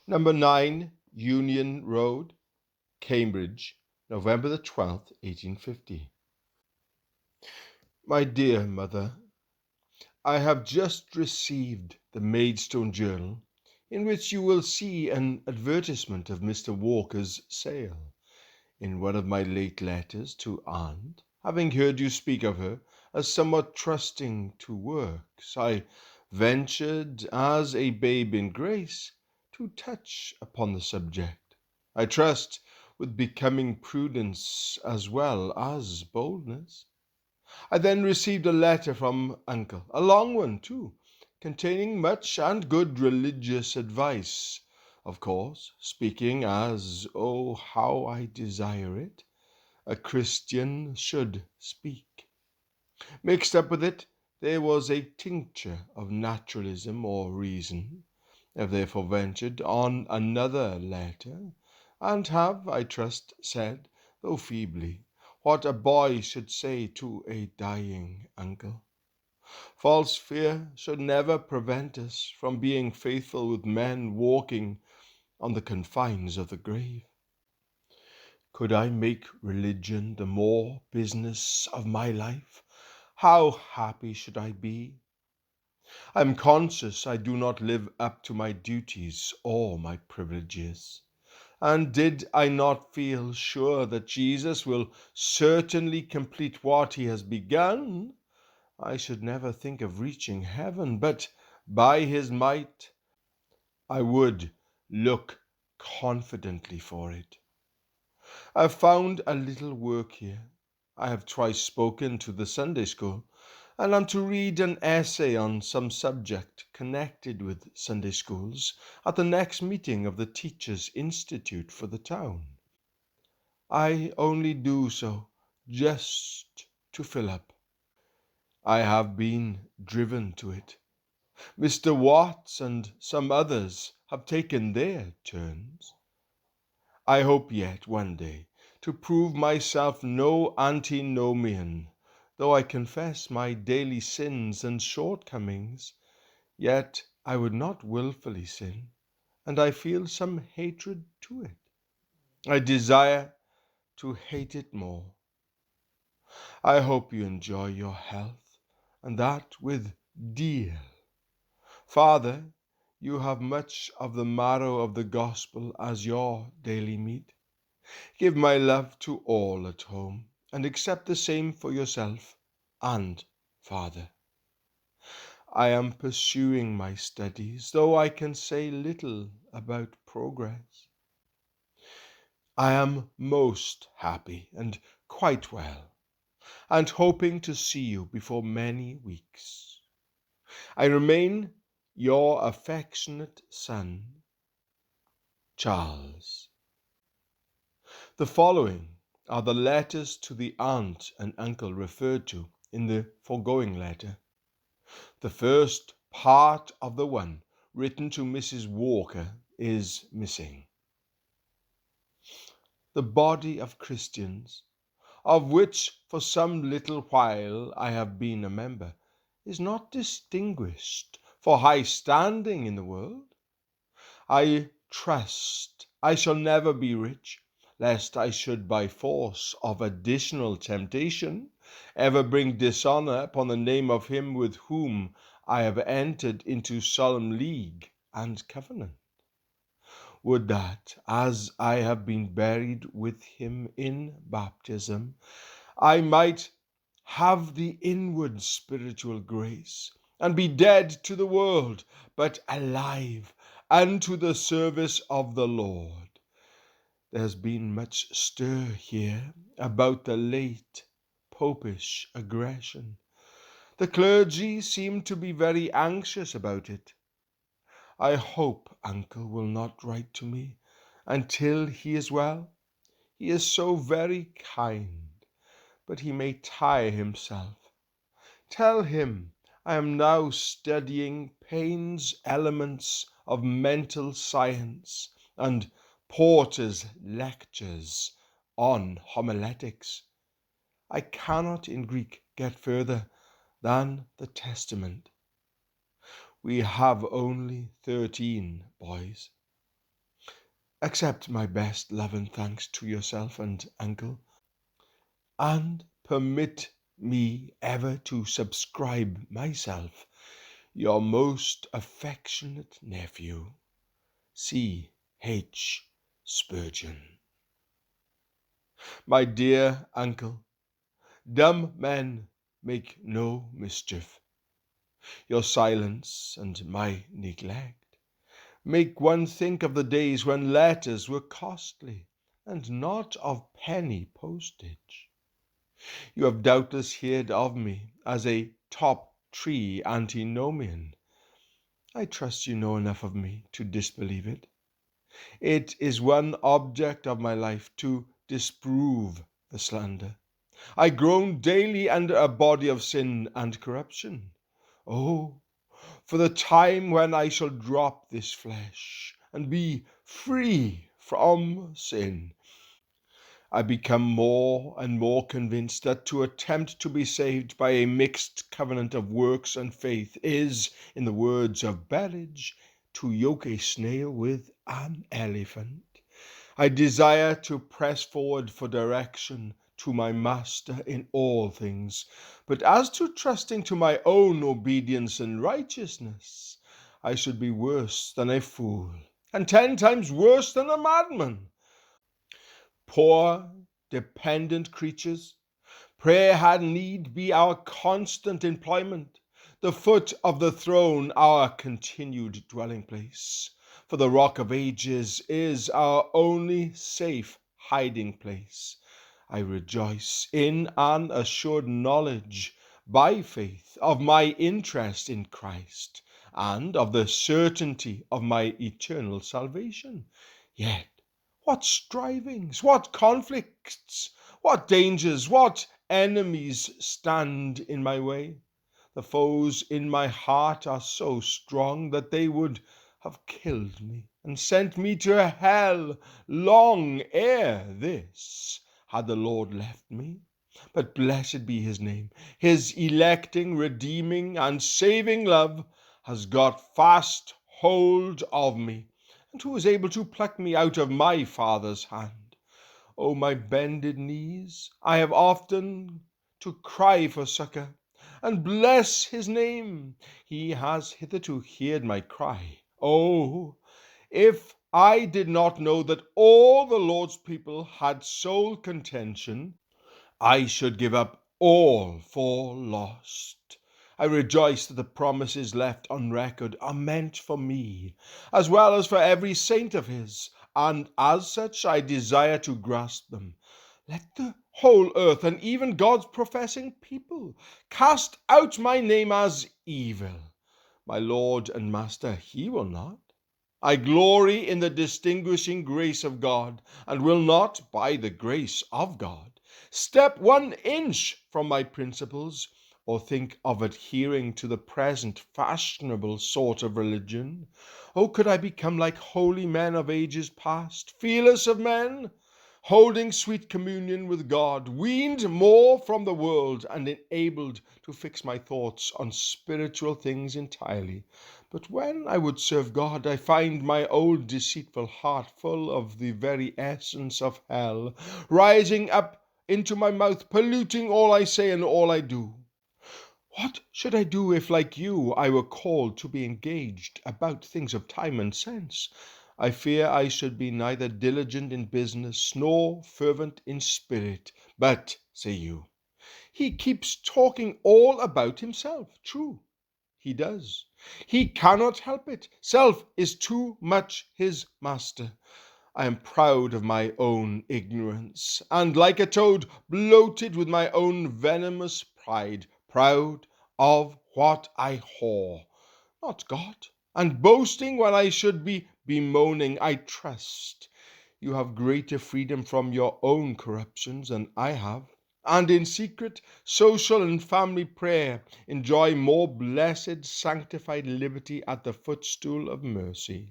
Number 9, Union Road, Cambridge, November the 12th, 1850. My dear Mother, I have just received the Maidstone Journal, in which you will see an advertisement of Mr. Walker's sale. In one of my late letters to Aunt, having heard you speak of her as somewhat trusting to works, I ventured, as a babe in grace, to touch upon the subject. I trust with becoming prudence as well as boldness. I then received a letter from Uncle, a long one too, containing much and good religious advice, of course, speaking as, oh, how I desire it, a Christian should speak. Mixed up with it, there was a tincture of naturalism or reason. I have therefore ventured on another letter, and have, I trust, said, though feebly, what a boy should say to a dying uncle. False fear should never prevent us from being faithful with men walking on the confines of the grave. Could I make religion the more business of my life, how happy should I be! I am conscious I do not live up to my duties or my privileges. And did I not feel sure that Jesus will certainly complete what he has begun, I should never think of reaching heaven, but by his might I would look confidently for it. I have found a little work here. I have twice spoken to the Sunday school, and am to read an essay on some subject connected with Sunday schools at the next meeting of the Teachers' Institute for the town. I only do so just to fill up. I have been driven to it. Mr. Watts and some others have taken their turns. I hope yet one day to prove myself no antinomian. Though I confess my daily sins and shortcomings, yet I would not wilfully sin, and I feel some hatred to it. I desire to hate it more. I hope you enjoy your health, and that with deal. Father, you have much of the marrow of the gospel as your daily meat. Give my love to all at home, and accept the same for yourself and Father. I am pursuing my studies, though I can say little about progress. I am most happy and quite well, and hoping to see you before many weeks. I remain your affectionate son, Charles. The following are the letters to the aunt and uncle referred to in the foregoing letter. The first part of the one written to Mrs. Walker is missing. The body of Christians, of which for some little while I have been a member, is not distinguished for high standing in the world. I trust I shall never be rich, lest I should by force of additional temptation ever bring dishonor upon the name of him with whom I have entered into solemn league and covenant. Would that, as I have been buried with him in baptism, I might have the inward spiritual grace, and be dead to the world, but alive unto the service of the Lord. There has been much stir here about the late popish aggression. The clergy seem to be very anxious about it. I hope Uncle will not write to me until he is well. He is so very kind, but he may tire himself. Tell him I am now studying Paine's Elements of Mental Science and Porter's Lectures on Homiletics. I cannot in Greek get further than the Testament. We have only 13 boys. Accept my best love and thanks to yourself and uncle, and permit me ever to subscribe myself your most affectionate nephew, C.H. Spurgeon. My dear uncle, dumb men make no mischief. Your silence and my neglect make one think of the days when letters were costly and not of penny postage. You have doubtless heard of me as a top-tree antinomian. I trust you know enough of me to disbelieve it. It is one object of my life to disprove the slander. I groan daily under a body of sin and corruption. Oh, for the time when I shall drop this flesh and be free from sin. I become more and more convinced that to attempt to be saved by a mixed covenant of works and faith is, in the words of Berridge, to yoke a snail with an elephant. I desire to press forward for direction to my Master in all things, but as to trusting to my own obedience and righteousness, I should be worse than a fool, and 10 times worse than a madman. Poor, dependent creatures, prayer had need be our constant employment, the foot of the throne our continued dwelling place. For the rock of ages is our only safe hiding place. I rejoice in an assured knowledge, by faith, of my interest in Christ, and of the certainty of my eternal salvation. Yet what strivings, what conflicts, what dangers, what enemies stand in my way? The foes in my heart are so strong that they would have killed me and sent me to hell long ere this, had the Lord left me. But blessed be his name. His electing, redeeming, and saving love has got fast hold of me, and who is able to pluck me out of my Father's hand? O my bended knees, I have often to cry for succor, and bless his name. He has hitherto heard my cry. Oh, if I did not know that all the Lord's people had soul contention, I should give up all for lost. I rejoice that the promises left on record are meant for me, as well as for every saint of his, and as such I desire to grasp them. Let the whole earth, and even God's professing people, cast out my name as evil. My Lord and Master, he will not. I glory in the distinguishing grace of God, and will not, by the grace of God, step 1 inch from my principles, or think of adhering to the present fashionable sort of religion. Oh, could I become like holy men of ages past, fearless of men, holding sweet communion with God, weaned more from the world, and enabled to fix my thoughts on spiritual things entirely. But when I would serve God, I find my old deceitful heart full of the very essence of hell, rising up into my mouth, polluting all I say and all I do. What should I do if, like you, I were called to be engaged about things of time and sense? I fear I should be neither diligent in business nor fervent in spirit. But, say you, he keeps talking all about himself. True, he does. He cannot help it. Self is too much his master. I am proud of my own ignorance, and like a toad, bloated with my own venomous pride, proud of what I whore, not God, and boasting when I should be bemoaning. I trust you have greater freedom from your own corruptions than I have, and in secret, social and family prayer enjoy more blessed, sanctified liberty at the footstool of mercy.